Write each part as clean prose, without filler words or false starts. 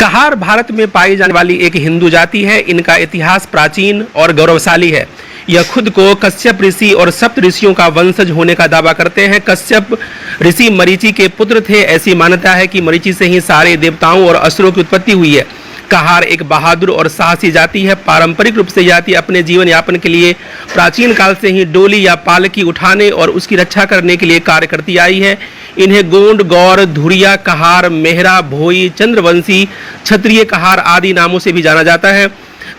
कहार भारत में पाई जाने वाली एक हिंदू जाति है। इनका इतिहास प्राचीन और गौरवशाली है। यह खुद को कश्यप ऋषि और सप्त ऋषियों का वंशज होने का दावा करते हैं। कश्यप ऋषि मरीचि के पुत्र थे। ऐसी मान्यता है कि मरीचि से ही सारे देवताओं और असुरों की उत्पत्ति हुई है। कहार एक बहादुर और साहसी जाति है। पारंपरिक रूप से जाति अपने जीवन यापन के लिए प्राचीन काल से ही डोली या पालकी उठाने और उसकी रक्षा करने के लिए कार्य करती आई है। इन्हें गोंड, गौर, धुरिया, कहार, मेहरा, भोई, चंद्रवंशी, क्षत्रिय कहार आदि नामों से भी जाना जाता है।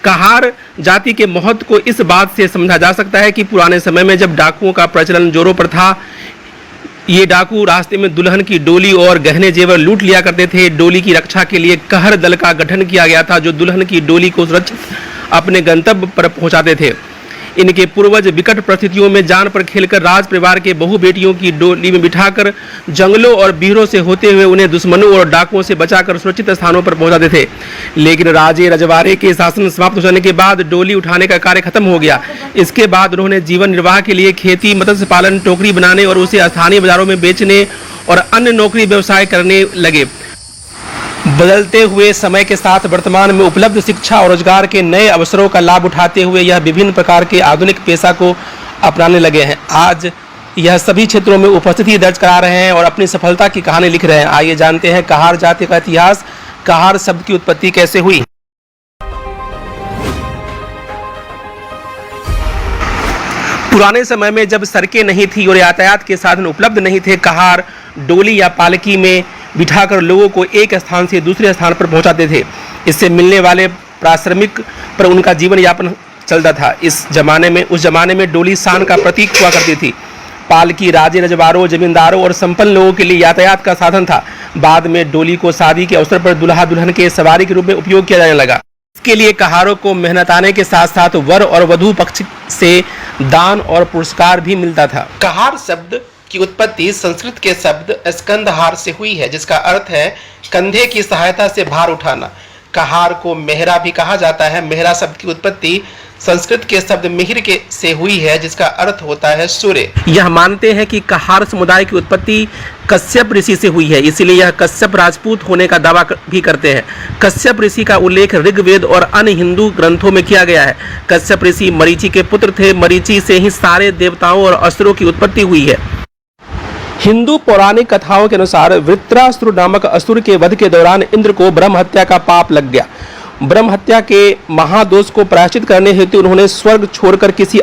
कहार जाति के महत्व को इस बात से समझा जा सकता है कि पुराने समय में जब डाकुओं का प्रचलन जोरों पर था, ये डाकू रास्ते में दुल्हन की डोली और गहने जेवर लूट लिया करते थे। डोली की रक्षा के लिए कहर दल का गठन किया गया था, जो दुल्हन की डोली को सुरक्षित अपने गंतव्य पर पहुंचाते थे। इनके पूर्वज विकट परिस्थितियों में जान पर खेलकर राज परिवार के बहु बेटियों की डोली में बिठाकर जंगलों और बीरों से होते हुए उन्हें दुश्मनों और डाकुओं से बचाकर सुरक्षित स्थानों पर पहुंचाते थे। लेकिन राजे रजवाड़े के शासन समाप्त हो जाने के बाद डोली उठाने का कार्य खत्म हो गया। इसके बाद उन्होंने जीवन निर्वाह के लिए खेती, मत्स्य पालन, टोकरी बनाने और उसे स्थानीय बाजारों में बेचने और अन्य नौकरी व्यवसाय करने लगे। बदलते हुए समय के साथ वर्तमान में उपलब्ध शिक्षा और रोजगार के नए अवसरों का लाभ उठाते हुए यह विभिन्न प्रकार के आधुनिक पेशा को अपनाने लगे हैं। आज यह सभी क्षेत्रों में उपस्थिति दर्ज करा रहे हैं और अपनी सफलता की कहानी लिख रहे हैं। आइए जानते हैं कहार जाति का इतिहास, कहार शब्द की उत्पत्ति कैसे हुई। पुराने समय में जब सड़कें नहीं थी और यातायात के साधन उपलब्ध नहीं थे, कहार डोली या पालकी में बिठाकर लोगों को एक स्थान से दूसरे स्थान पर पहुंचाते थे। इससे मिलने वाले पारिश्रमिक पर उनका जीवन यापन चलता था। उस जमाने में डोली शान का प्रतीक हुआ करती थी। पालकी राजे रजवाड़ों, जमींदारों और संपन्न लोगों के लिए यातायात का साधन था। बाद में डोली को शादी के अवसर पर दुल्हा दुल्हन के सवारी के रूप में उपयोग किया जाने लगा। इसके लिए कहारों को मेहनताने के साथ साथ वर और वधू पक्ष से दान और पुरस्कार भी मिलता था। कहार शब्द की उत्पत्ति संस्कृत के शब्द स्कंदहार से हुई है, जिसका अर्थ है कंधे की सहायता से भार उठाना। कहार को मेहरा भी कहा जाता है। मेहरा शब्द की उत्पत्ति संस्कृत के शब्द मिहिर के से हुई है, जिसका अर्थ होता है सूर्य। यह मानते हैं कि कहार समुदाय की उत्पत्ति कश्यप ऋषि से हुई है, इसीलिए यह कश्यप राजपूत होने का दावा भी करते हैं। कश्यप ऋषि का उल्लेख ऋग्वेद और अन्य हिंदू ग्रंथों में किया गया है। कश्यप ऋषि मरीचि के पुत्र थे। मरीचि से ही सारे देवताओं और असुरों की उत्पत्ति हुई है। हिंदू पौराणिक कथाओं के अनुसार वृत्रासुर नामक असुर के वध के दौरान इंद्र को ब्रह्म हत्या का पाप लग गया। ब्रह्म हत्या के महादोष को प्रायश्चित करने हेतु उन्होंने स्वर्ग छोड़कर किसी